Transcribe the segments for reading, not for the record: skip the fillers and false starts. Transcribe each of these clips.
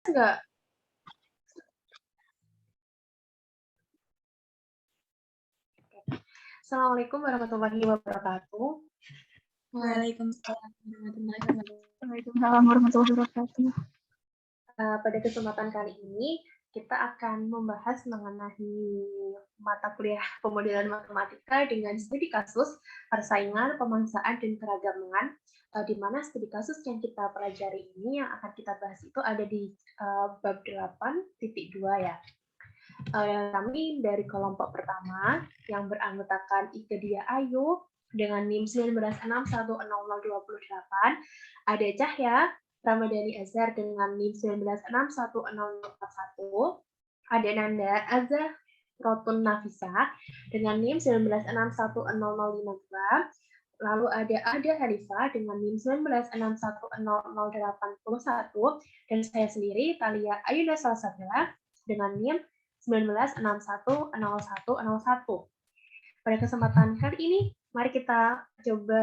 Enggak. Assalamualaikum warahmatullahi wabarakatuh. Waalaikumsalam warahmatullahi wabarakatuh. Pada kesempatan kali ini kita akan membahas mengenai mata kuliah pemodelan matematika dengan studi kasus, persaingan, pemangsaan, dan keragaman. Di mana studi kasus yang kita pelajari ini yang akan kita bahas itu ada di bab 8.2 ya. Kami dari kelompok pertama yang beranggotakan Ike Dia Ayu dengan NIM 19610028, ada Cahya Ramadhani Azhar dengan NIM 19610041, ada Nanda Azza Rotun Nafisa dengan NIM 19610052, lalu ada Harifa dengan NIM 19610081, dan saya sendiri Talia Ayuda Salsabila dengan NIM 19610101. Pada kesempatan kali ini, mari kita coba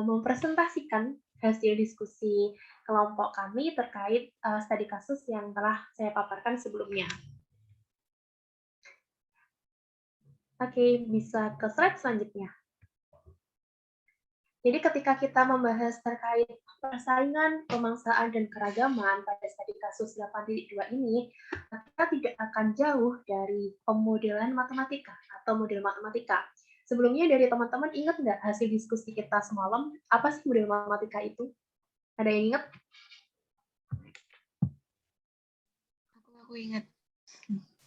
mempresentasikan hasil diskusi kelompok kami terkait studi kasus yang telah saya paparkan sebelumnya. Oke, bisa ke slide selanjutnya. Jadi ketika kita membahas terkait persaingan, pemangsaan, dan keragaman pada studi kasus 8.2 ini, kita tidak akan jauh dari pemodelan matematika atau model matematika. Sebelumnya dari teman-teman ingat nggak hasil diskusi kita semalam? Apa sih model matematika itu? Ada yang ingat? Aku ingat.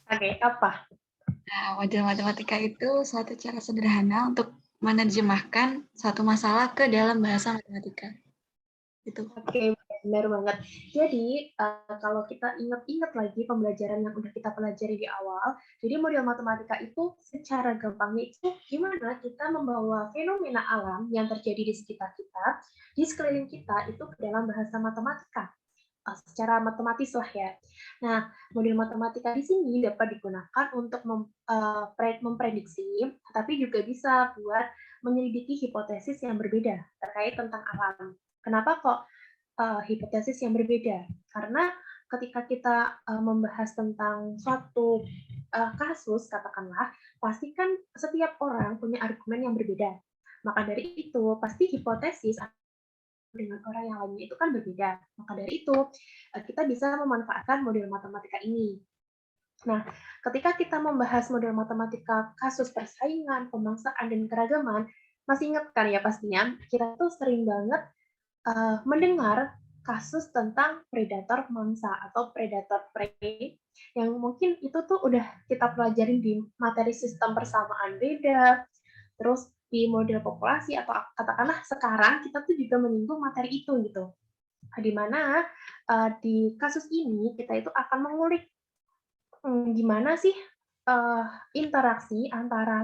Oke, apa? Nah, model matematika itu suatu cara sederhana untuk menerjemahkan satu masalah ke dalam bahasa matematika. Itu. Oke, benar banget. Jadi, kalau kita ingat-ingat lagi pembelajaran yang udah kita pelajari di awal, jadi model matematika itu secara gampangnya itu gimana kita membawa fenomena alam yang terjadi di sekitar kita, di sekeliling kita, itu ke dalam bahasa matematika. Secara matematis lah ya. Nah, model matematika di sini dapat digunakan untuk memprediksi, tapi juga bisa buat menyelidiki hipotesis yang berbeda terkait tentang alam. Kenapa kok hipotesis yang berbeda? Karena ketika kita membahas tentang suatu kasus, katakanlah, pasti kan setiap orang punya argumen yang berbeda. Maka dari itu, pasti hipotesis dengan orang yang lainnya itu kan berbeda. Maka dari itu, kita bisa memanfaatkan model matematika ini. Nah, ketika kita membahas model matematika kasus persaingan, pemangsaan, dan keragaman, masih ingat kan ya pastinya, kita tuh sering banget mendengar kasus tentang predator mangsa atau predator prey yang mungkin itu tuh udah kita pelajarin di materi sistem persamaan beda, terus di model populasi atau katakanlah sekarang kita tuh juga menyinggung materi itu gitu. Di mana di kasus ini kita itu akan mengulik gimana sih interaksi antara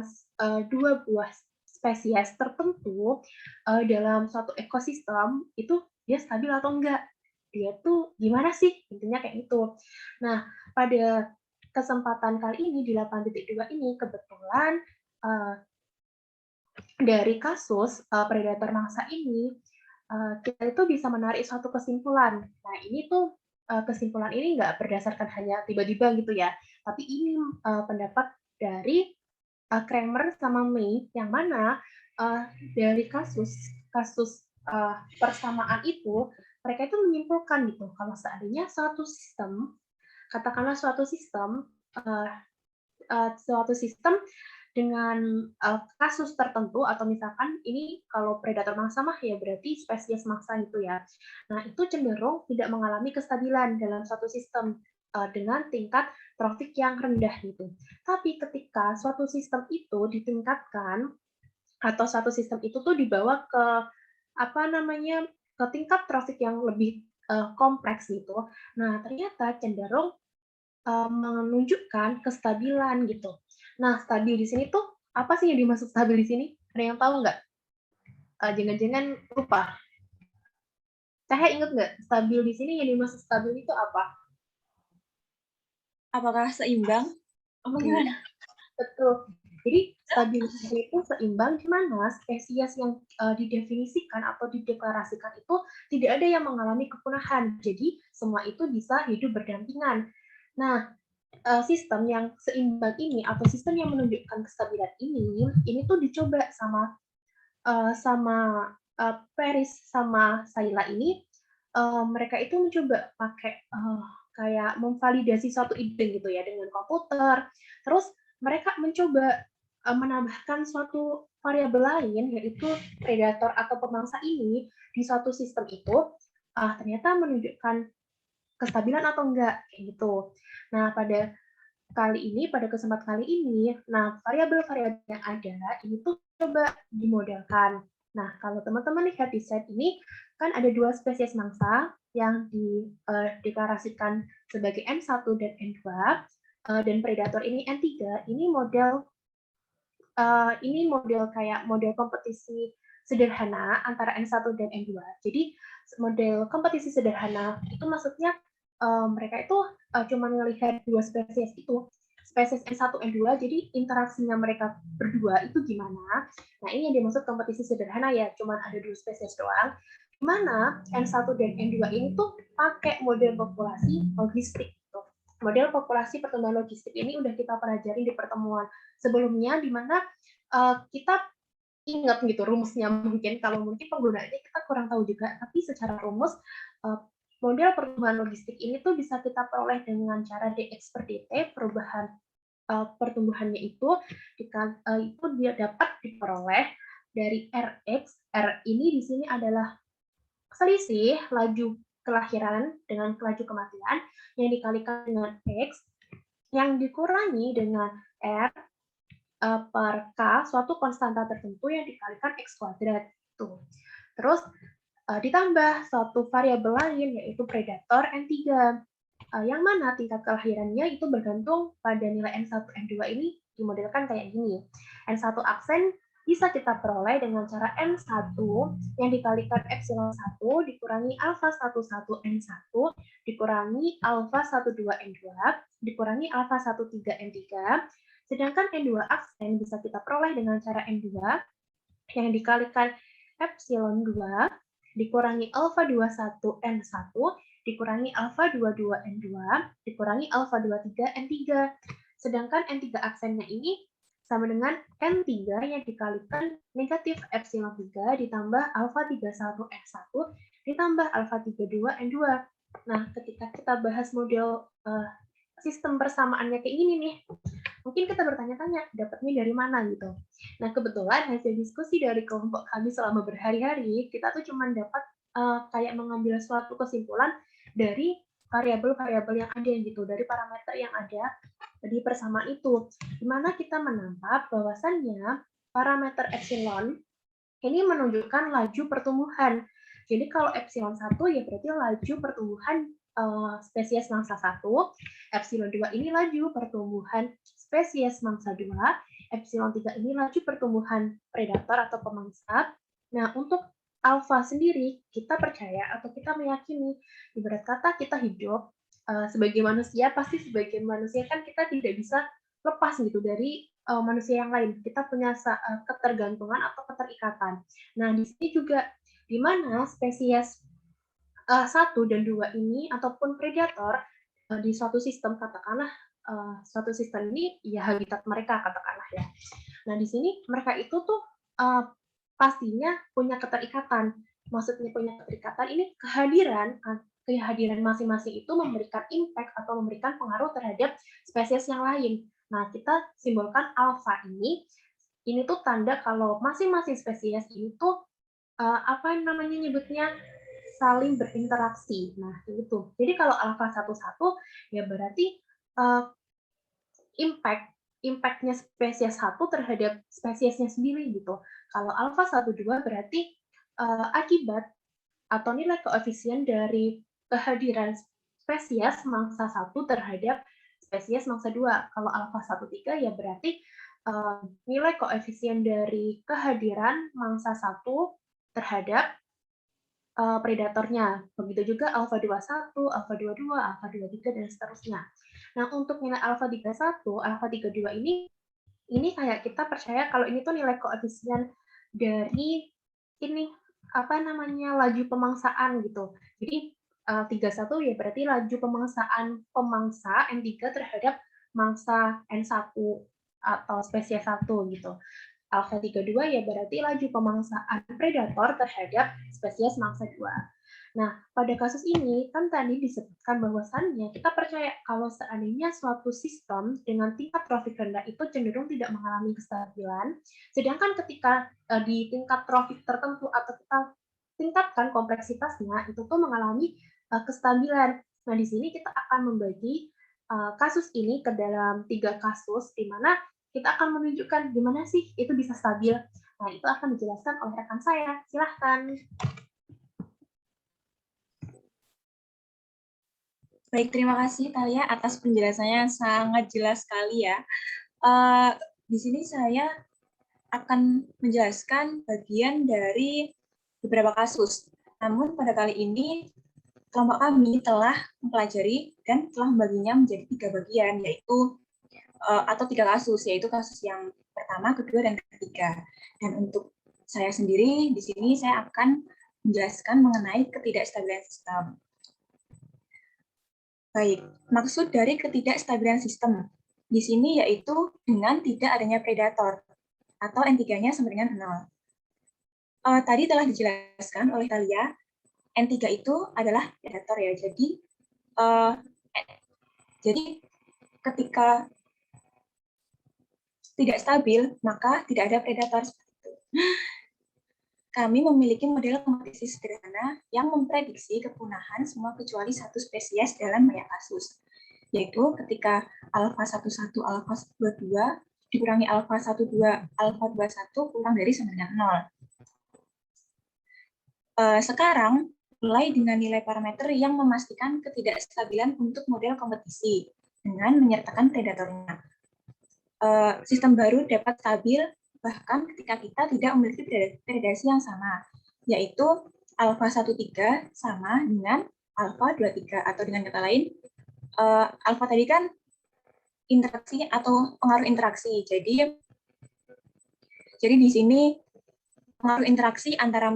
dua buah spesies tertentu dalam suatu ekosistem itu dia stabil atau enggak. Dia tuh gimana sih? Intinya kayak itu. Nah, pada kesempatan kali ini di 8.2 ini kebetulan dari kasus predator mangsa ini kita itu bisa menarik suatu kesimpulan. Nah, ini tuh kesimpulan ini nggak berdasarkan hanya tiba-tiba gitu ya, tapi ini pendapat dari Kramer sama May, yang mana dari kasus persamaan itu, mereka itu menyimpulkan gitu, kalau seandainya suatu sistem, katakanlah suatu sistem dengan kasus tertentu atau misalkan ini kalau predator mangsa mah ya berarti spesies mangsa gitu ya. Nah, itu cenderung tidak mengalami kestabilan dalam suatu sistem dengan tingkat trofik yang rendah gitu. Tapi ketika suatu sistem itu ditingkatkan atau suatu sistem itu tuh dibawa ke ke tingkat trofik yang lebih kompleks gitu. Nah, ternyata cenderung menunjukkan kestabilan gitu. Nah, stabil di sini tuh apa sih yang dimaksud stabil di sini? Ada yang tahu nggak? Jangan-jangan lupa. Saya ingat nggak stabil di sini yang dimaksud stabil itu apa? Apakah seimbang? Oh, betul. Jadi stabilitas itu seimbang di mana spesies yang didefinisikan atau dideklarasikan itu tidak ada yang mengalami kepunahan. Jadi semua itu bisa hidup berdampingan. Nah, sistem yang seimbang ini atau sistem yang menunjukkan kestabilan ini tuh dicoba sama Paris sama Saila ini. Mereka itu mencoba pakai kayak memvalidasi suatu ide gitu ya dengan komputer. Terus mereka mencoba menambahkan suatu variabel lain yaitu predator atau pemangsa ini di suatu sistem itu ternyata menunjukkan kestabilan atau enggak kayak gitu. Nah, pada kesempatan kali ini, nah variabel-variabel yang ada ini tuh coba dimodelkan. Nah, kalau teman-teman lihat di slide ini, kan ada dua spesies mangsa yang dideklarasikan sebagai N1 dan N2, dan predator ini N3. Ini model kayak model kompetisi sederhana antara N1 dan N2. Jadi model kompetisi sederhana itu maksudnya mereka itu cuma melihat dua spesies itu, spesies N1, N2, jadi interaksinya mereka berdua itu gimana. Nah, ini yang dimaksud kompetisi sederhana ya, cuma ada dua spesies doang. Gimana N1 dan N2 ini tuh pakai model populasi logistik. Model populasi pertumbuhan logistik ini udah kita pelajari di pertemuan sebelumnya, di mana kita ingat gitu rumusnya. Mungkin kalau mungkin penggunaannya kita kurang tahu juga, tapi secara rumus model pertumbuhan logistik ini tuh bisa kita peroleh dengan cara dx per dt, perubahan pertumbuhannya itu dia dapat diperoleh dari rx. R ini di sini adalah selisih laju kelahiran dengan laju kematian yang dikalikan dengan X yang dikurangi dengan R per K, suatu konstanta tertentu yang dikalikan X kuadrat. Tuh. Terus ditambah suatu variabel lain yaitu predator N3. Yang mana tingkat kelahirannya itu bergantung pada nilai N1, N2 ini dimodelkan kayak gini. N1 aksen bisa kita peroleh dengan cara N1 yang dikalikan epsilon 1 dikurangi alfa 11 N1 dikurangi alfa 12 N2 dikurangi alfa 13 N3. Sedangkan N2 aksen bisa kita peroleh dengan cara N2 yang dikalikan epsilon 2 dikurangi alfa 21 N1 dikurangi alfa 22 N2 dikurangi alfa 23 N3. Sedangkan N3 aksennya ini sama dengan N3 yang dikalikan negatif epsilon 3 ditambah alfa 31 N1 ditambah alfa 32 N2. Nah, ketika kita bahas model sistem persamaannya kayak gini nih, mungkin kita bertanya-tanya, dapatnya dari mana gitu. Nah, kebetulan hasil diskusi dari kelompok kami selama berhari-hari, kita tuh cuma dapat kayak mengambil suatu kesimpulan dari variabel-variabel yang ada gitu, dari parameter yang ada di persamaan itu, di mana kita menangkap bahwasannya parameter epsilon ini menunjukkan laju pertumbuhan. Jadi kalau epsilon 1 ya berarti laju pertumbuhan spesies mangsa 1, epsilon 2 ini laju pertumbuhan spesies mangsa 2, epsilon 3 ini laju pertumbuhan predator atau pemangsa. Nah, untuk alfa sendiri, kita percaya atau kita meyakini, ibarat kata kita hidup sebagai manusia, pasti sebagai manusia kan kita tidak bisa lepas gitu dari manusia yang lain. Kita punya ketergantungan atau keterikatan. Nah, di sini juga di mana spesies 1 dan 2 ini ataupun predator di suatu sistem, katakanlah suatu sistem ini ya habitat mereka katakanlah ya. Nah, di sini mereka itu tuh pastinya punya keterikatan. Maksudnya punya keterikatan ini kehadiran masing-masing itu memberikan impact atau memberikan pengaruh terhadap spesies yang lain. Nah, kita simbolkan alfa ini tuh tanda kalau masing-masing spesies ini tuh apa namanya nyebutnya saling berinteraksi. Nah, itu. Jadi kalau alfa 11 ya berarti impact-nya spesies 1 terhadap spesiesnya sendiri gitu. Kalau alfa 12 berarti akibat atau nilai koefisien dari kehadiran spesies mangsa 1 terhadap spesies mangsa 2. Kalau alfa 13 ya berarti nilai koefisien dari kehadiran mangsa 1 terhadap predatornya. Begitu juga alfa 21, alfa 22, alfa 23 dan seterusnya. Nah, untuk nilai alfa 31, alfa 32 ini ini kayak kita percaya kalau ini tuh nilai koefisien dari ini apa namanya laju pemangsaan gitu. Jadi 31 ya berarti laju pemangsaan pemangsa N3 terhadap mangsa N1 atau spesies 1 gitu. Alpha 32 ya berarti laju pemangsaan predator terhadap spesies mangsa 2. Nah, pada kasus ini kan tadi disebutkan bahwasannya kita percaya kalau seandainya suatu sistem dengan tingkat trofik rendah itu cenderung tidak mengalami kestabilan, sedangkan ketika di tingkat trofik tertentu atau kita tingkatkan kompleksitasnya itu tuh mengalami kestabilan. Nah, di sini kita akan membagi kasus ini ke dalam 3 kasus di mana kita akan menunjukkan gimana sih itu bisa stabil. Nah, itu akan dijelaskan oleh rekan saya. Silahkan. Baik, terima kasih Talia atas penjelasannya sangat jelas sekali ya. Di sini saya akan menjelaskan bagian dari beberapa kasus. Namun pada kali ini kelompok kami telah mempelajari dan telah membaginya menjadi 3 bagian, yaitu atau 3 kasus, yaitu kasus yang pertama, kedua, dan ketiga. Dan untuk saya sendiri di sini saya akan menjelaskan mengenai ketidakstabilan sistem. Baik, maksud dari ketidakstabilan sistem di sini yaitu dengan tidak adanya predator atau N3-nya sama dengan 0. Tadi telah dijelaskan oleh Talia, N3 itu adalah predator ya. Jadi ketika tidak stabil, maka tidak ada predator. Kami memiliki model kompetisi sederhana yang memprediksi kepunahan semua kecuali satu spesies dalam banyak kasus, yaitu ketika alfa 11, alfa 22 dikurangi alfa 12, alfa 21 kurang dari sama dengan 0. Sekarang, mulai dengan nilai parameter yang memastikan ketidakstabilan untuk model kompetisi dengan menyertakan predatornya. Sistem baru dapat stabil bahkan ketika kita tidak memiliki predasi yang sama, yaitu alfa 13 sama dengan alfa 23, atau dengan kata lain, alfa tadi kan interaksi atau pengaruh interaksi. Jadi di sini pengaruh interaksi antara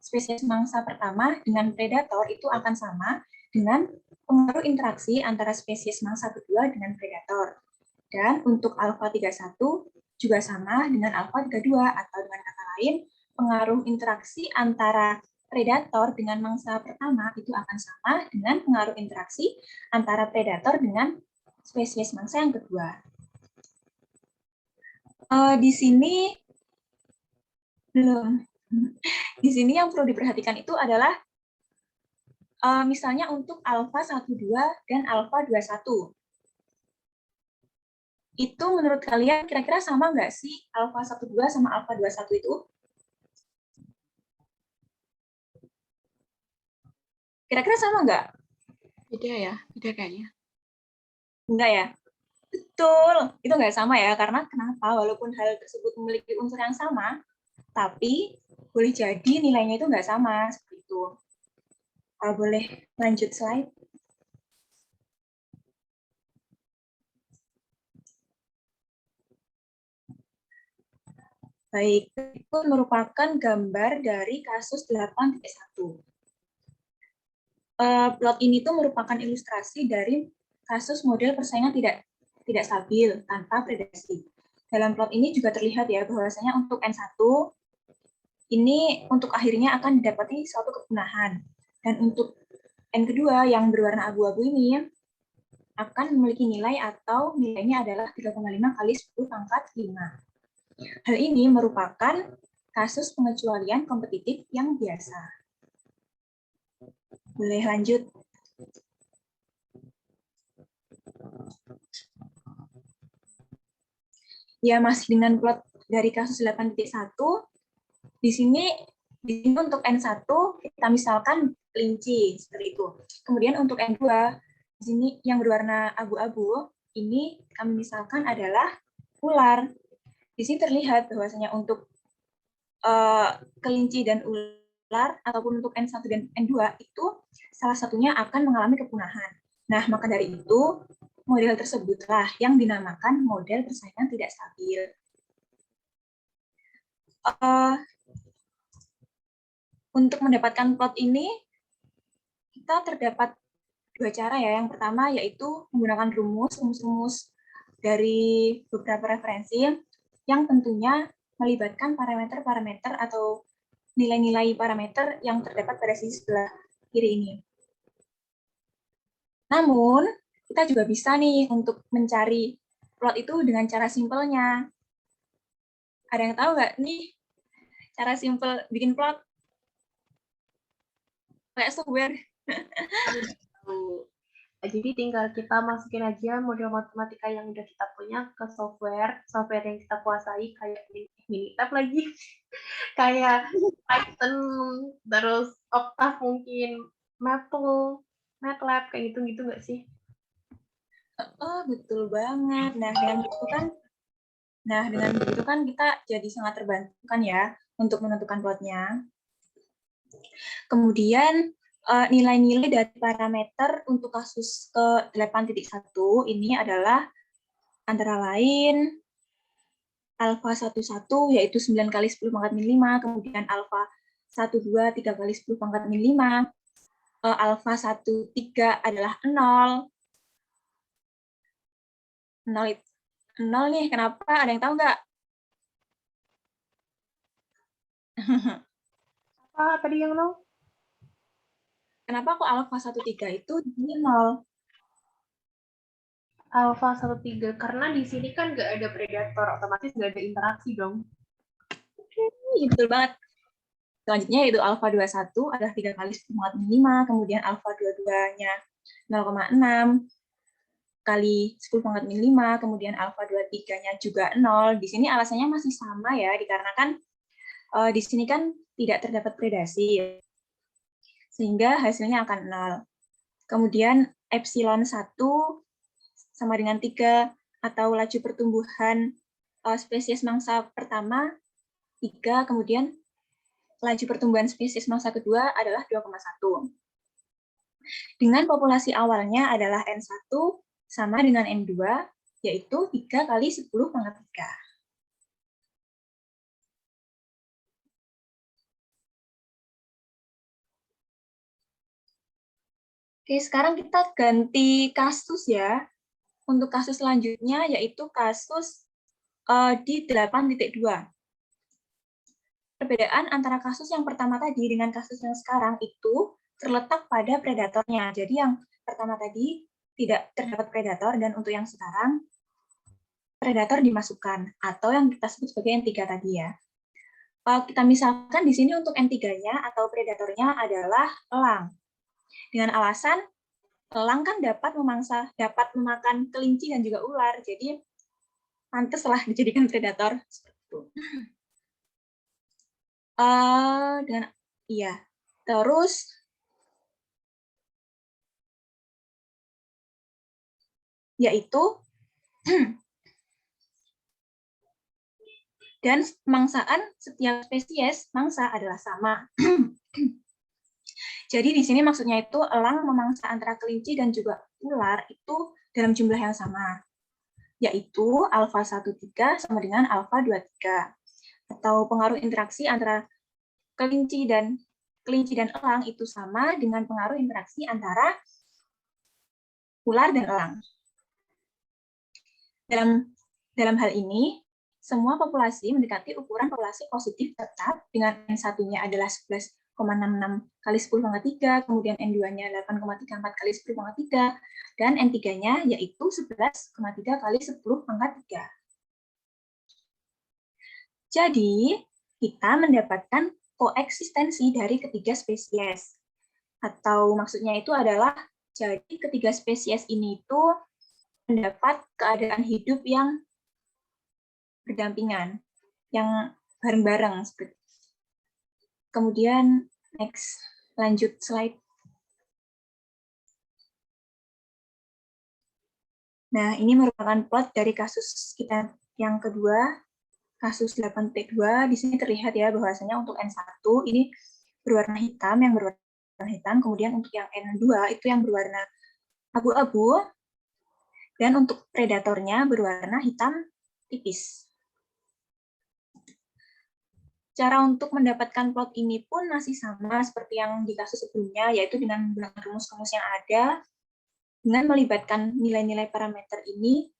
spesies mangsa pertama dengan predator itu akan sama dengan pengaruh interaksi antara spesies mangsa kedua dengan predator. Dan untuk alfa 31 juga sama dengan alfa 32, atau dengan kata lain, pengaruh interaksi antara predator dengan mangsa pertama itu akan sama dengan pengaruh interaksi antara predator dengan spesies mangsa yang kedua. Di sini belum. Di sini yang perlu diperhatikan itu adalah misalnya untuk alfa 12 dan alfa 21. Itu menurut kalian kira-kira sama nggak sih alfa 12 sama alfa 21 itu? Kira-kira sama nggak? Beda ya, beda kayaknya. Enggak ya? Betul, itu nggak sama ya, karena kenapa? Walaupun hal tersebut memiliki unsur yang sama, tapi boleh jadi nilainya itu nggak sama, seperti itu. Boleh lanjut slide. Baik, itu merupakan gambar dari kasus 8.1. Plot ini tuh merupakan ilustrasi dari kasus model persaingan tidak stabil tanpa predasi. Dalam plot ini juga terlihat ya bahwasanya untuk N1 ini untuk akhirnya akan didapati suatu kepunahan, dan untuk N kedua yang berwarna abu-abu ini akan memiliki nilai atau nilainya adalah 3,5 kali 10 pangkat 5. Hal ini merupakan kasus pengecualian kompetitif yang biasa. Boleh lanjut. Ya, masih dengan plot dari kasus 8.1, di sini untuk N1 kita misalkan kelinci, seperti itu. Kemudian untuk N2, di sini yang berwarna abu-abu, ini kami misalkan adalah ular. Di sini terlihat bahwasanya untuk kelinci dan ular, ataupun untuk N1 dan N2 itu salah satunya akan mengalami kepunahan. Nah, maka dari itu model tersebutlah yang dinamakan model persaingan tidak stabil. Untuk mendapatkan plot ini, kita terdapat dua cara ya. Yang pertama yaitu menggunakan rumus dari beberapa referensi yang tentunya melibatkan parameter-parameter atau nilai-nilai parameter yang terdapat pada sisi sebelah kiri ini. Namun, kita juga bisa nih untuk mencari plot itu dengan cara simpelnya. Ada yang tahu nggak nih cara simpel bikin plot? Kayak software. Jadi tinggal kita masukin aja model matematika yang udah kita punya ke software yang kita kuasai, kayak Minitab lagi, kayak Python, terus Octave mungkin, Maple, MATLAB, kayak gitu-gitu nggak sih? Oh, betul banget. Nah, dengan begitu kan kita jadi sangat terbantu kan ya untuk menentukan plotnya. Kemudian nilai-nilai dari parameter untuk kasus ke 8.1 ini adalah antara lain alfa 11 yaitu 9 kali 10 pangkat min 5, kemudian alfa 12 3 kali 10 pangkat min 5, alfa 13 adalah 0. 0 nih, kenapa? Ada yang tahu nggak? Apa tadi yang 0? Kenapa kok alfa 13 itu di sini 0? Alfa 13, karena di sini kan nggak ada predator, otomatis nggak ada interaksi dong. Betul banget. Selanjutnya yaitu alfa 21 adalah 3 kali 10 pangkat min 5, kemudian alfa 22-nya 0,6 kali 10 pangkat min 5, kemudian alfa 23-nya juga 0. Di sini alasannya masih sama ya, dikarenakan di sini kan tidak terdapat predasi, sehingga hasilnya akan 0. Kemudian epsilon 1 sama dengan 3, atau laju pertumbuhan spesies mangsa pertama 3, kemudian laju pertumbuhan spesies mangsa kedua adalah 2,1. Dengan populasi awalnya adalah N1 sama dengan N2, yaitu 3 kali 10 pangkat 3. Oke, sekarang kita ganti kasus ya. Untuk kasus selanjutnya, yaitu kasus di 8.2. Perbedaan antara kasus yang pertama tadi dengan kasus yang sekarang itu terletak pada predatornya. Jadi yang pertama tadi tidak terdapat predator, dan untuk yang sekarang predator dimasukkan, atau yang kita sebut sebagai N3 tadi ya. Kita misalkan di sini untuk N3-nya atau predatornya adalah elang. Dengan alasan elang kan dapat memakan kelinci dan juga ular, jadi pantaslah dijadikan predator seperti itu. Dan iya, terus yaitu dan pemangsaan setiap spesies mangsa adalah sama. Jadi di sini maksudnya itu elang memangsa antara kelinci dan juga ular itu dalam jumlah yang sama, yaitu alfa 13 sama dengan alfa 23. Atau pengaruh interaksi antara kelinci dan elang itu sama dengan pengaruh interaksi antara ular dan elang. Dalam hal ini, semua populasi mendekati ukuran populasi positif tetap dengan N1-nya adalah 11,66 kali 10 pangkat 3, kemudian N2-nya 8,34 kali 10 pangkat 3, dan N3-nya yaitu 11,3 kali 10 pangkat 3. Jadi, kita mendapatkan koeksistensi dari ketiga spesies. Atau maksudnya itu adalah, jadi ketiga spesies ini itu mendapat keadaan hidup yang berdampingan, yang bareng-bareng. Kemudian, next, lanjut slide. Nah, ini merupakan plot dari kasus kita yang kedua, kasus 8T2. Di sini terlihat ya bahwasanya untuk N1 ini berwarna hitam, kemudian untuk yang N2 itu yang berwarna abu-abu. Dan untuk predatornya berwarna hitam tipis. Cara untuk mendapatkan plot ini pun masih sama seperti yang di kasus sebelumnya, yaitu dengan menggunakan rumus-rumus yang ada, dengan melibatkan nilai-nilai parameter ini,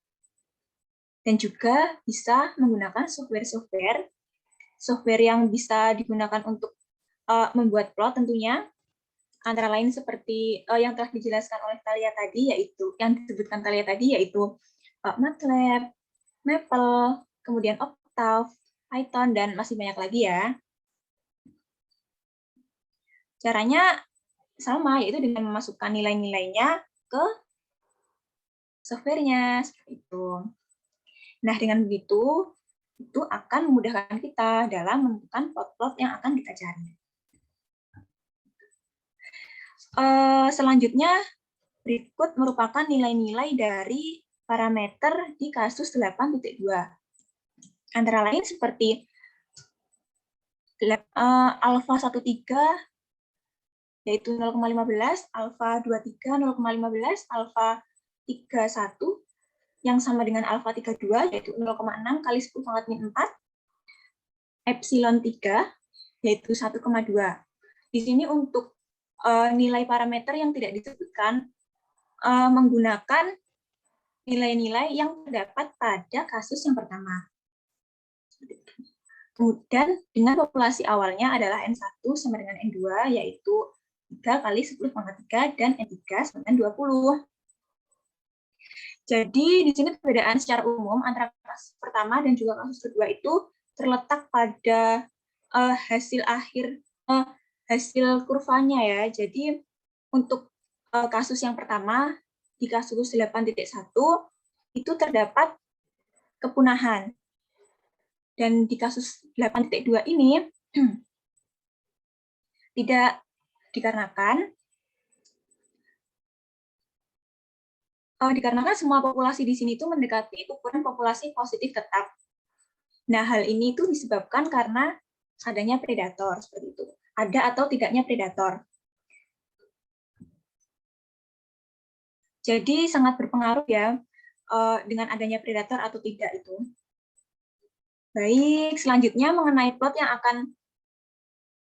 dan juga bisa menggunakan software yang bisa digunakan untuk membuat plot tentunya, antara lain seperti yang telah dijelaskan oleh Thalia tadi, yaitu yang disebutkan Thalia tadi, yaitu MATLAB, Maple, kemudian Octave, Python, dan masih banyak lagi ya. Caranya sama, yaitu dengan memasukkan nilai-nilainya ke softwarenya, seperti itu. Nah, dengan begitu, itu akan memudahkan kita dalam menentukan plot-plot yang akan kita cari. Selanjutnya, berikut merupakan nilai-nilai dari parameter di kasus 8.2. Antara lain seperti alpha 13 yaitu 0,15, alpha 23 0,15, alpha 31 yang sama dengan alpha 32 yaitu 0,6 kali 10 pangkat min 4, epsilon 3 yaitu 1,2. Di sini untuk nilai parameter yang tidak disebutkan menggunakan nilai-nilai yang terdapat pada kasus yang pertama. Kemudian dengan populasi awalnya adalah N1 sama dengan N2, yaitu 3 kali 10 pangkat 3, dan N3 sama dengan 20. Jadi di sini perbedaan secara umum antara kasus pertama dan juga kasus kedua itu terletak pada hasil kurvanya ya. Jadi untuk kasus yang pertama di kasus 8.1 itu terdapat kepunahan. Dan di kasus 8.2 ini tidak dikarenakan semua populasi di sini itu mendekati ukuran populasi positif tetap. Nah, hal ini itu disebabkan karena adanya predator seperti itu. Ada atau tidaknya predator. Jadi sangat berpengaruh ya dengan adanya predator atau tidak itu. Baik, selanjutnya mengenai plot yang akan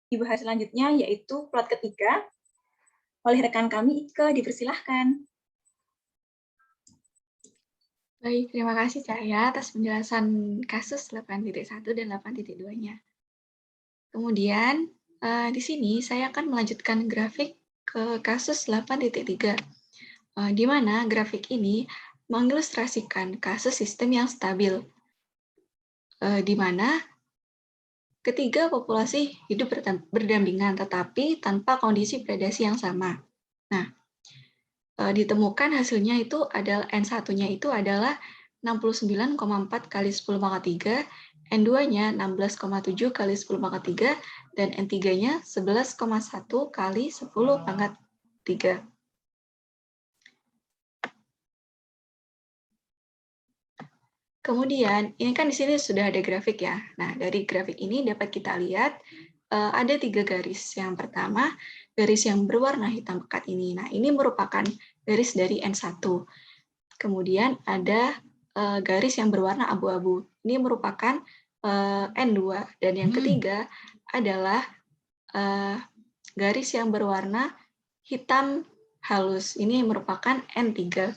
dibahas selanjutnya yaitu plot ketiga. Oleh rekan kami, Ike, dipersilahkan. Baik, terima kasih Cahaya atas penjelasan kasus 8.1 dan 8.2-nya. Kemudian, di sini saya akan melanjutkan grafik ke kasus 8.3, di mana grafik ini mengilustrasikan kasus sistem yang stabil, di mana ketiga populasi hidup berdampingan tetapi tanpa kondisi predasi yang sama. Nah, ditemukan hasilnya itu adalah N1-nya itu adalah 69,4 kali 10 pangkat 3, N2-nya 16,7 kali 10 pangkat 3, dan N3-nya 11,1 kali 10 pangkat 3. Kemudian, ini kan di sini sudah ada grafik ya. Nah, dari grafik ini dapat kita lihat ada 3 garis. Yang pertama, garis yang berwarna hitam pekat ini. Nah, ini merupakan garis dari N1. Kemudian ada garis yang berwarna abu-abu. Ini merupakan N2. Dan yang ketiga adalah garis yang berwarna hitam halus. Ini merupakan N3.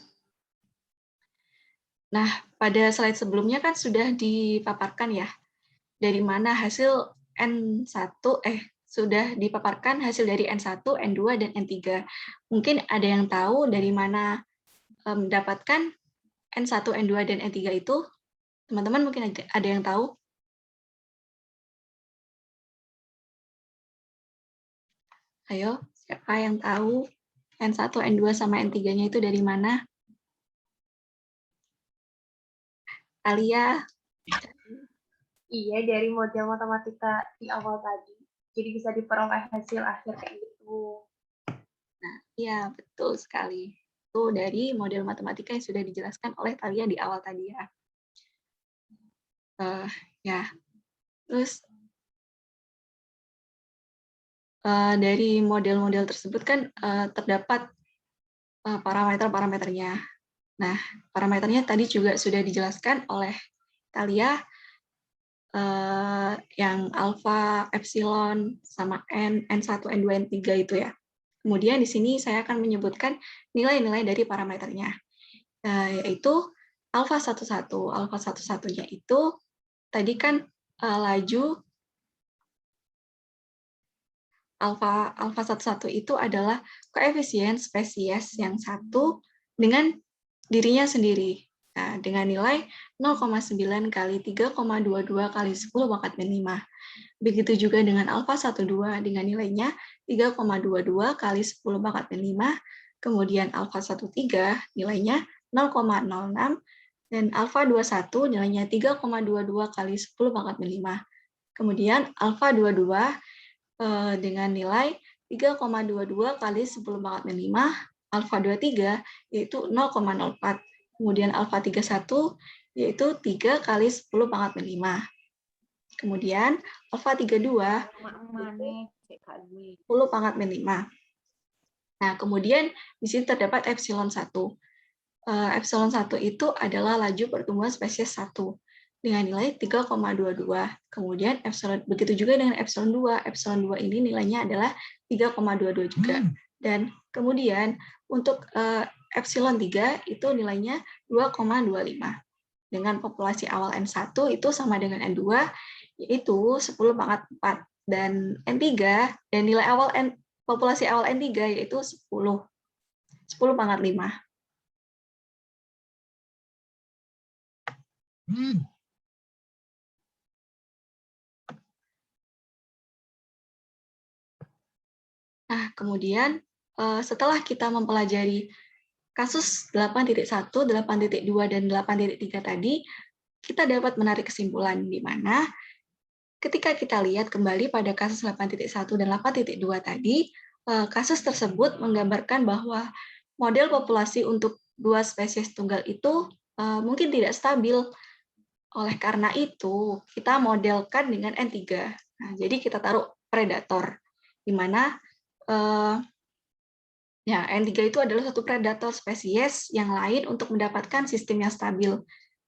Nah, pada slide sebelumnya kan sudah dipaparkan ya, dari mana hasil N1, sudah dipaparkan hasil dari N1, N2, dan N3. Mungkin ada yang tahu dari mana mendapatkan N1, N2, dan N3 itu? Teman-teman mungkin ada yang tahu? Ayo, siapa yang tahu N1, N2, sama N3-nya itu dari mana? Alia? Iya, dari model matematika di awal tadi. Jadi bisa diperoleh hasil akhir kayak gitu. Nah, iya, betul sekali. Itu dari model matematika yang sudah dijelaskan oleh Thalia di awal tadi ya. Ya, terus dari model-model tersebut kan terdapat parameter-parameternya. Nah, parameternya tadi juga sudah dijelaskan oleh Talia, yang alfa, epsilon, sama N, N1, N2, N3 itu ya. Kemudian di sini saya akan menyebutkan nilai-nilai dari parameternya, yaitu alfa 11. Alfa 11-nya itu tadi kan laju alfa 11 itu adalah koefisien spesies yang satu dengan dirinya sendiri. Nah, dengan nilai 0,9 kali 3,22 kali 10 pangkat min 5. Begitu juga dengan alfa 12 dengan nilainya 3,22 kali 10 pangkat min 5. Kemudian alfa 13 nilainya 0,06 dan alfa 21 nilainya 3,22 kali 10 pangkat min 5. Kemudian alfa 22 dengan nilai 3,22 kali 10 pangkat min 5, alfa 23 yaitu 0,04. Kemudian alfa 31 yaitu 3 kali 10 pangkat min 5. Kemudian alfa 32 10 pangkat min 5. Nah, kemudian di sini terdapat epsilon 1. Epsilon 1 itu adalah laju pertumbuhan spesies 1 dengan nilai 3,22. Kemudian epsilon, begitu juga dengan epsilon 2. Epsilon 2 ini nilainya adalah 3,22 juga. Dan kemudian untuk epsilon 3 itu nilainya 2,25. Dengan populasi awal N1 itu sama dengan N2, yaitu 10 pangkat 4. Dan N3, dan nilai awal populasi awal N3 yaitu 10 pangkat 5. Nah, kemudian setelah kita mempelajari kasus 8.1, 8.2, dan 8.3 tadi, kita dapat menarik kesimpulan di mana ketika kita lihat kembali pada kasus 8.1 dan 8.2 tadi, kasus tersebut menggambarkan bahwa model populasi untuk dua spesies tunggal itu mungkin tidak stabil. Oleh karena itu, kita modelkan dengan N3. Nah, jadi kita taruh predator, di mana ya, N3 itu adalah satu predator spesies yang lain untuk mendapatkan sistem yang stabil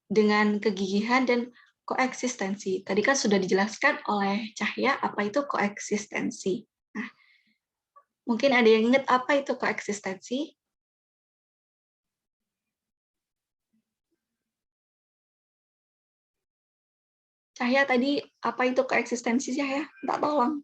dengan kegigihan dan koeksistensi. Tadi kan sudah dijelaskan oleh Cahya apa itu koeksistensi. Nah, mungkin ada yang ingat apa itu koeksistensi? Cahya tadi apa itu koeksistensi, Cahya? Minta tolong.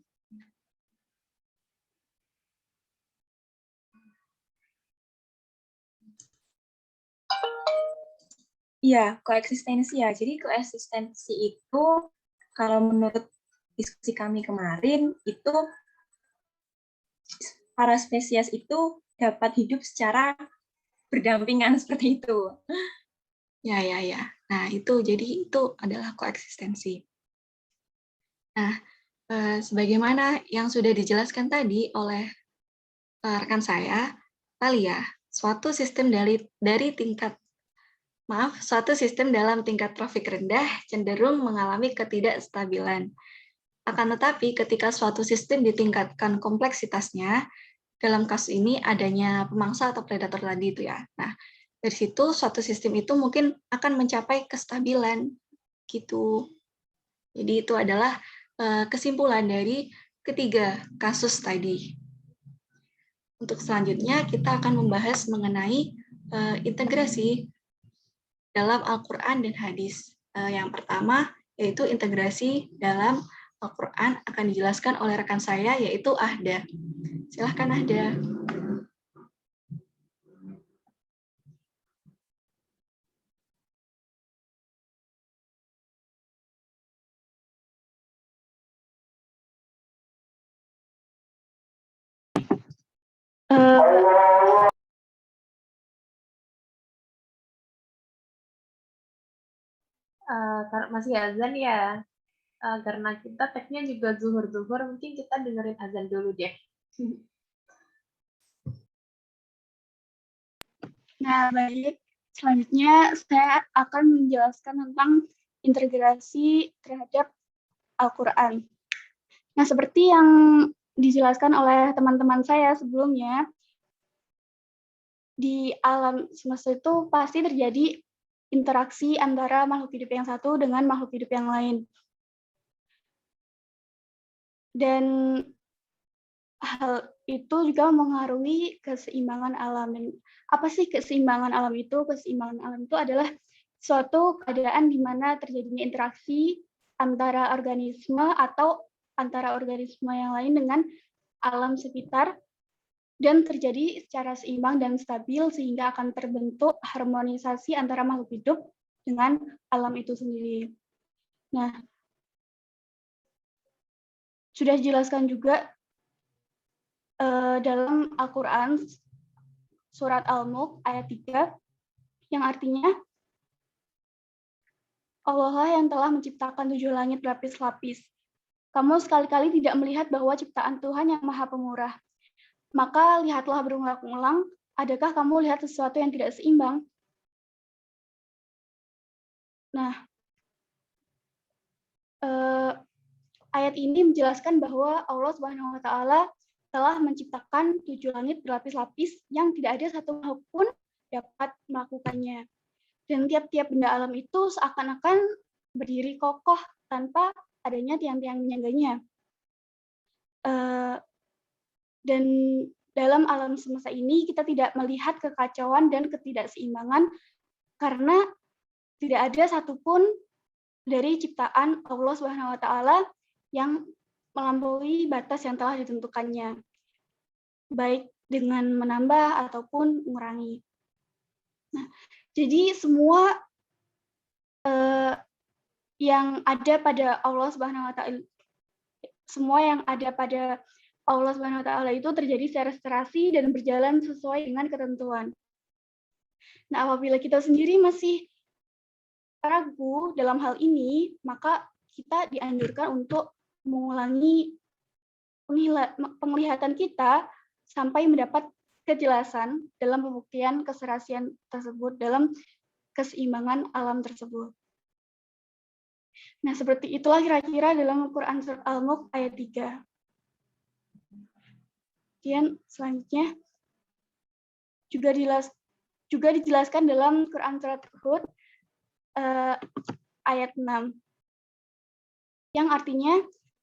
Iya, koeksistensi ya. Jadi koeksistensi itu kalau menurut diskusi kami kemarin itu para spesies itu dapat hidup secara berdampingan seperti itu. Ya. Nah, jadi itu adalah koeksistensi. Nah, sebagaimana yang sudah dijelaskan tadi oleh rekan saya, Talia, suatu sistem dalam tingkat trofik rendah cenderung mengalami ketidakstabilan. Akan tetapi, ketika suatu sistem ditingkatkan kompleksitasnya, dalam kasus ini adanya pemangsa atau predator tadi itu ya. Nah, dari situ suatu sistem itu mungkin akan mencapai kestabilan gitu. Jadi itu adalah kesimpulan dari ketiga kasus tadi. Untuk selanjutnya kita akan membahas mengenai integrasi dalam Al-Quran dan hadis. Yang pertama yaitu integrasi dalam Al-Quran akan dijelaskan oleh rekan saya yaitu Ahda. Silahkan Ahda. Masih azan ya, karena kita tagnya juga zuhur-zuhur, mungkin kita dengerin azan dulu deh. Nah, baik. Selanjutnya saya akan menjelaskan tentang integrasi terhadap Al-Quran. Nah, seperti yang dijelaskan oleh teman-teman saya sebelumnya, di alam semesta itu pasti terjadi interaksi antara makhluk hidup yang satu dengan makhluk hidup yang lain. Dan hal itu juga mempengaruhi keseimbangan alam. Dan apa sih keseimbangan alam itu? Keseimbangan alam itu adalah suatu keadaan di mana terjadinya interaksi antara organisme atau antara organisme yang lain dengan alam sekitar dan terjadi secara seimbang dan stabil sehingga akan terbentuk harmonisasi antara makhluk hidup dengan alam itu sendiri. Nah, sudah dijelaskan juga dalam Al-Quran surat Al-Mulk ayat 3 yang artinya Allah lah yang telah menciptakan 7 langit berlapis-lapis. Kamu sekali-kali tidak melihat bahwa ciptaan Tuhan yang Maha Pemurah. Maka lihatlah berulang-ulang, adakah kamu lihat sesuatu yang tidak seimbang? Nah, ayat ini menjelaskan bahwa Allah Subhanahu wa Ta'ala telah menciptakan 7 langit berlapis-lapis yang tidak ada satu makhluk pun dapat melakukannya. Dan tiap-tiap benda alam itu seakan-akan berdiri kokoh tanpa adanya tiang-tiang menyangganya. Dan dalam alam semesta ini kita tidak melihat kekacauan dan ketidakseimbangan karena tidak ada satupun dari ciptaan Allah Subhanahu wa Ta'ala yang melampaui batas yang telah ditentukannya, baik dengan menambah ataupun mengurangi. Nah, jadi semua yang ada pada Allah Subhanahu wa Ta'ala, semua yang ada pada Allah Subhanahu wa Ta'ala itu terjadi secara serasi dan berjalan sesuai dengan ketentuan. Nah, apabila kita sendiri masih ragu dalam hal ini, maka kita dianjurkan untuk mengulangi penglihatan kita sampai mendapat kejelasan dalam pembuktian keserasian tersebut dalam keseimbangan alam tersebut. Nah, seperti itulah kira-kira dalam Al-Quran Surat Al-Mulk ayat 3. Kemudian selanjutnya juga dijelaskan dalam Quran Surat Hud ayat 6. Yang artinya,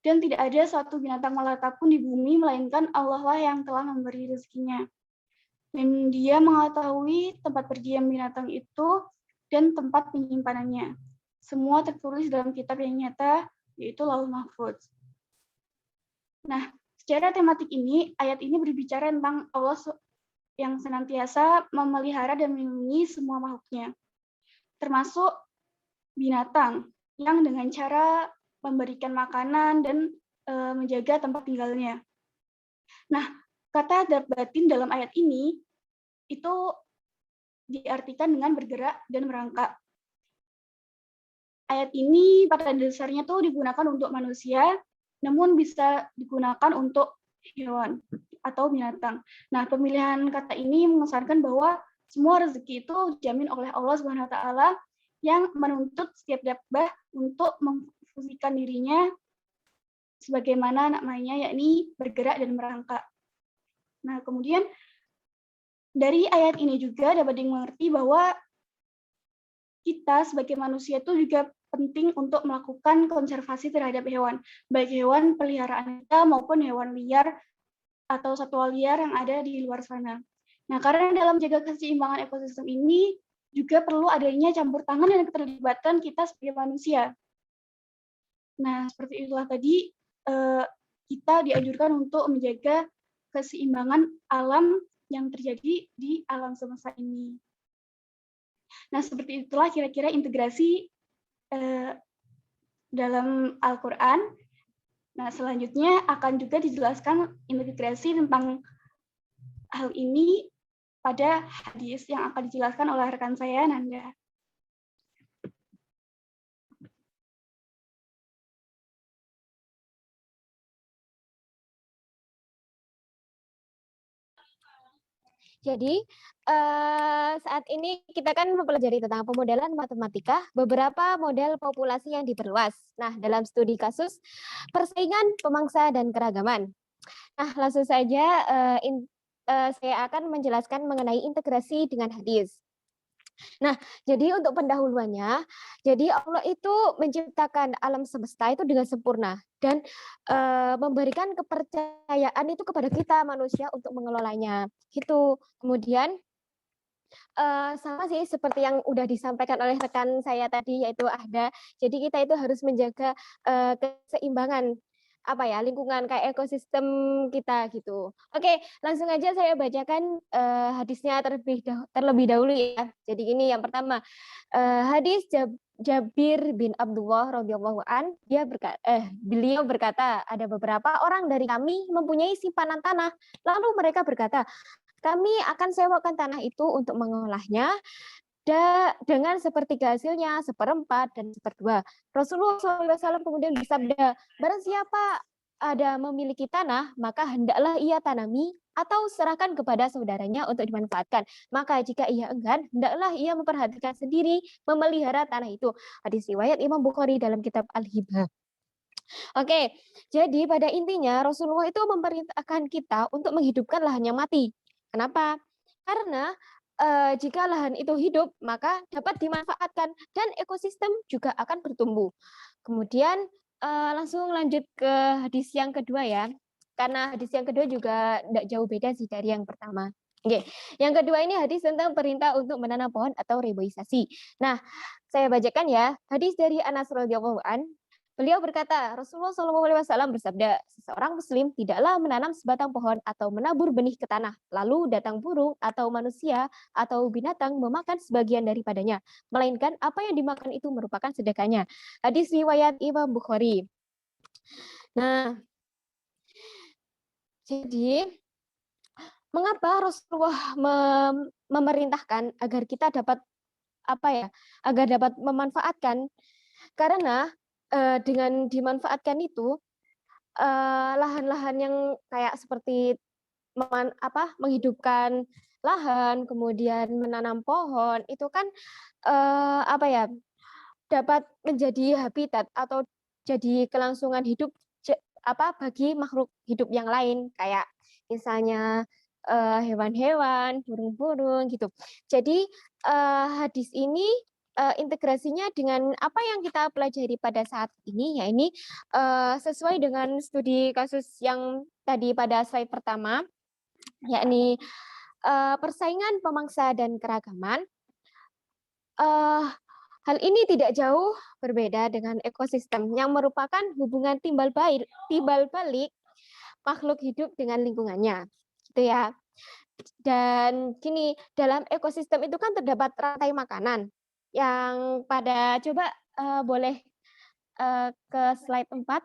dan tidak ada suatu binatang melata pun di bumi, melainkan Allah lah yang telah memberi rezekinya. Dan dia mengetahui tempat berdiam binatang itu dan tempat penyimpanannya. Semua tertulis dalam kitab yang nyata, yaitu Lauhul Mahfuz. Nah, secara tematik ini, ayat ini berbicara tentang Allah yang senantiasa memelihara dan melindungi semua makhluknya, termasuk binatang yang dengan cara memberikan makanan dan menjaga tempat tinggalnya. Nah, kata adab batin dalam ayat ini itu diartikan dengan bergerak dan merangkak. Ayat ini pada dasarnya tuh digunakan untuk manusia, namun bisa digunakan untuk hewan atau binatang. Nah, pemilihan kata ini mengesankan bahwa semua rezeki itu dijamin oleh Allah Subhanahu wa Ta'ala yang menuntut setiap dabbah untuk memfungsikan dirinya sebagaimana namanya, yakni bergerak dan merangkak. Nah, kemudian dari ayat ini juga dapat dimengerti bahwa kita sebagai manusia itu juga penting untuk melakukan konservasi terhadap hewan, baik hewan peliharaan kita maupun hewan liar atau satwa liar yang ada di luar sana. Nah, karena dalam menjaga keseimbangan ekosistem ini juga perlu adanya campur tangan dan keterlibatan kita sebagai manusia. Nah, seperti itulah tadi kita dianjurkan untuk menjaga keseimbangan alam yang terjadi di alam semesta ini. Nah, seperti itulah kira-kira integrasi dalam Al-Quran. Nah, selanjutnya akan juga dijelaskan integrasi tentang hal ini pada hadis yang akan dijelaskan oleh rekan saya, Nanda. Jadi saat ini kita kan mempelajari tentang pemodelan matematika, beberapa model populasi yang diperluas. Nah, dalam studi kasus persaingan, pemangsa, dan keragaman. Nah, langsung saja saya akan menjelaskan mengenai integrasi dengan hadis. Nah, jadi untuk pendahuluannya, jadi Allah itu menciptakan alam semesta itu dengan sempurna dan memberikan kepercayaan itu kepada kita manusia untuk mengelolanya. Gitu. Kemudian sama sih seperti yang udah disampaikan oleh rekan saya tadi yaitu Ahda. Jadi kita itu harus menjaga keseimbangan apa ya lingkungan kayak ekosistem kita gitu. Oke, langsung aja saya bacakan hadisnya terlebih dahulu ya. Jadi ini yang pertama hadis Jabir bin Abdullah radhiyallahu an beliau berkata ada beberapa orang dari kami mempunyai simpanan tanah lalu mereka berkata kami akan sewakan tanah itu untuk mengolahnya dengan sepertiga hasilnya, seperempat, dan seperdua. Rasulullah SAW kemudian bersabda, barang siapa ada memiliki tanah, maka hendaklah ia tanami atau serahkan kepada saudaranya untuk dimanfaatkan. Maka jika ia enggan, hendaklah ia memperhatikan sendiri memelihara tanah itu. Hadis riwayat Imam Bukhari dalam kitab Al-Hibah. Oke, jadi pada intinya Rasulullah itu memerintahkan kita untuk menghidupkan lahan yang mati. Kenapa? Karena jika lahan itu hidup, maka dapat dimanfaatkan dan ekosistem juga akan bertumbuh. Kemudian langsung lanjut ke hadis yang kedua ya, karena hadis yang kedua juga tidak jauh beda sih dari yang pertama. Oke, yang kedua ini hadis tentang perintah untuk menanam pohon atau reboisasi. Nah, saya bacakan ya, hadis dari Anas radhiyallahu an. Beliau berkata, Rasulullah SAW bersabda, seseorang muslim tidaklah menanam sebatang pohon atau menabur benih ke tanah, lalu datang burung atau manusia atau binatang memakan sebagian daripadanya, melainkan apa yang dimakan itu merupakan sedekahnya. Hadis riwayat Imam Bukhari. Nah, jadi mengapa Rasulullah memerintahkan agar kita dapat agar dapat memanfaatkan? Karena dengan dimanfaatkan itu lahan-lahan yang kayak seperti menghidupkan lahan, kemudian menanam pohon itu kan dapat menjadi habitat atau jadi kelangsungan hidup bagi makhluk hidup yang lain kayak misalnya hewan-hewan, burung-burung gitu. Jadi hadis ini integrasinya dengan apa yang kita pelajari pada saat ini, ya ini sesuai dengan studi kasus yang tadi pada slide pertama, yakni persaingan pemangsa dan keragaman. Hal ini tidak jauh berbeda dengan ekosistem yang merupakan hubungan timbal balik makhluk hidup dengan lingkungannya, gitu ya. Dan gini, dalam ekosistem itu kan terdapat rantai makanan yang coba boleh ke slide 4.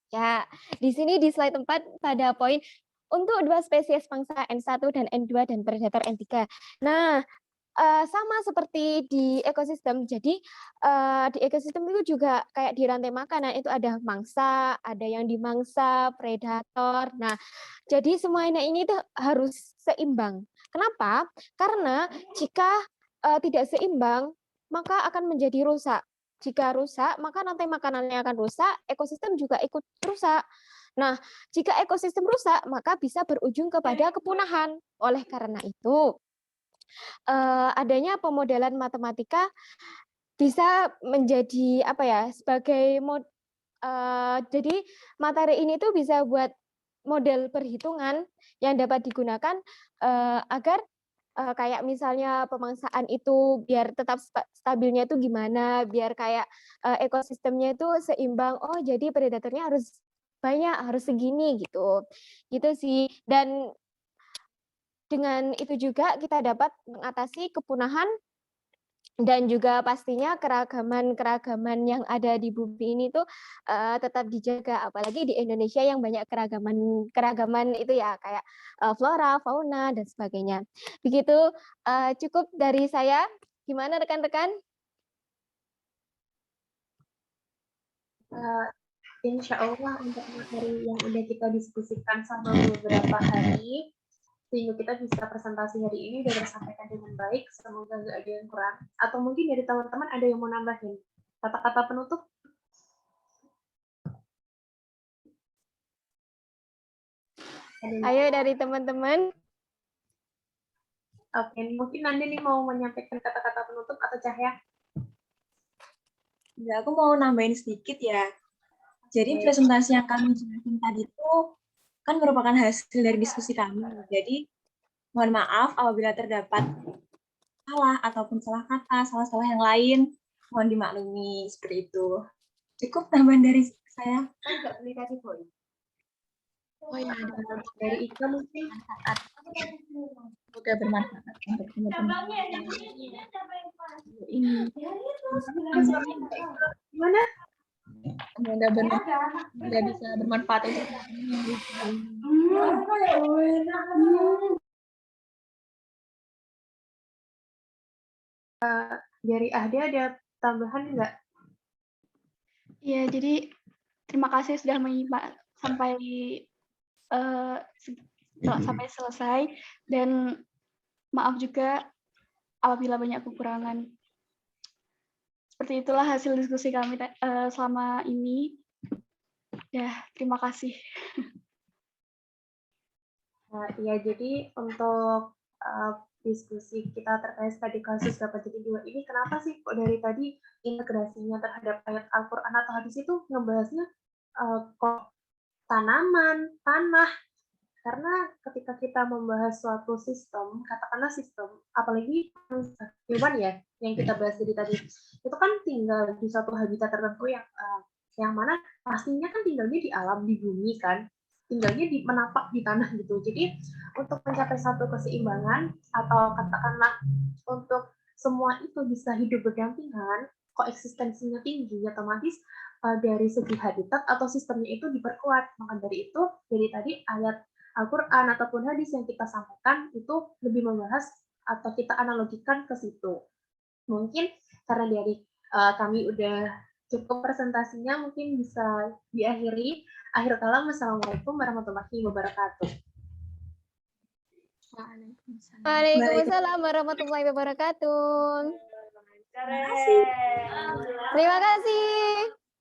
Ya, di sini di slide 4 pada poin untuk dua spesies pangsa N1 dan N2 dan predator N3. Nah, sama seperti di ekosistem. Jadi di ekosistem itu juga kayak di rantai makanan itu ada mangsa, ada yang dimangsa, predator. Nah, jadi semuanya ini tuh harus seimbang. Kenapa? Karena jika tidak seimbang, maka akan menjadi rusak. Jika rusak, maka rantai makanannya akan rusak, ekosistem juga ikut rusak. Nah, jika ekosistem rusak, maka bisa berujung kepada kepunahan. Oleh karena itu, adanya pemodelan matematika bisa menjadi sebagai jadi materi ini tuh bisa buat model perhitungan yang dapat digunakan agar kayak misalnya pemangsaan itu biar tetap stabilnya itu gimana, biar kayak ekosistemnya itu seimbang. Oh, jadi predatornya harus banyak, harus segini gitu. Gitu sih. Dan dengan itu juga kita dapat mengatasi kepunahan dan juga pastinya keragaman yang ada di bumi ini tuh tetap dijaga, apalagi di Indonesia yang banyak keragaman itu ya kayak flora, fauna dan sebagainya. Begitu cukup dari saya. Gimana rekan-rekan? Insya Allah untuk materi yang udah kita diskusikan selama beberapa hari sehingga kita bisa presentasi hari ini udah tersampaikan dengan baik. Semoga nggak ada yang kurang. Atau mungkin dari teman-teman ada yang mau nambahin kata-kata penutup? Ayo dari teman-teman. Oke, mungkin Nanda nih mau menyampaikan kata-kata penutup atau Cahya? Ya, aku mau nambahin sedikit ya. Jadi presentasi yang kami jelasin tadi itu kan merupakan hasil dari diskusi kami. Jadi mohon maaf apabila terdapat salah ataupun salah kata, salah-salah yang lain, mohon dimaklumi seperti itu. Cukup tambahan dari saya. Kan nggak komunikasi poin. Oh ya, ada Dari Ika mungkin. semoga bermanfaat untuk teman-teman ini. Gimana? Semoga bisa bermanfaat untuk Dari Ahdi ada tambahan nggak? Ya, jadi terima kasih sudah menyimak sampai sampai selesai, dan maaf juga apabila banyak kekurangan. Seperti itulah hasil diskusi kami selama ini. Ya, terima kasih. Ya, jadi untuk diskusi kita terkait studi kasus 8.2 ini, kenapa sih kok dari tadi integrasinya terhadap ayat Al-Quran atau hadis itu ngebahasnya kok tanaman, tanah? Karena ketika kita membahas suatu sistem, katakanlah sistem, apalagi hewan ya, yang kita bahas dari tadi, itu kan tinggal di suatu habitat tertentu yang mana pastinya kan tinggalnya di alam, di bumi kan, tinggalnya di menapak di tanah gitu. Jadi untuk mencapai satu keseimbangan atau katakanlah untuk semua itu bisa hidup berdampingan, koeksistensinya tinggi, otomatis dari segi habitat atau sistemnya itu diperkuat. Maka dari itu, dari tadi ayat Al-Quran ataupun hadis yang kita sampaikan itu lebih membahas atau kita analogikan ke situ. Mungkin karena dari kami udah cukup presentasinya, mungkin bisa diakhiri. Akhir kalam, wassalamualaikum warahmatullahi wabarakatuh. Waalaikumsalam warahmatullahi wabarakatuh. Terima kasih. Terima kasih.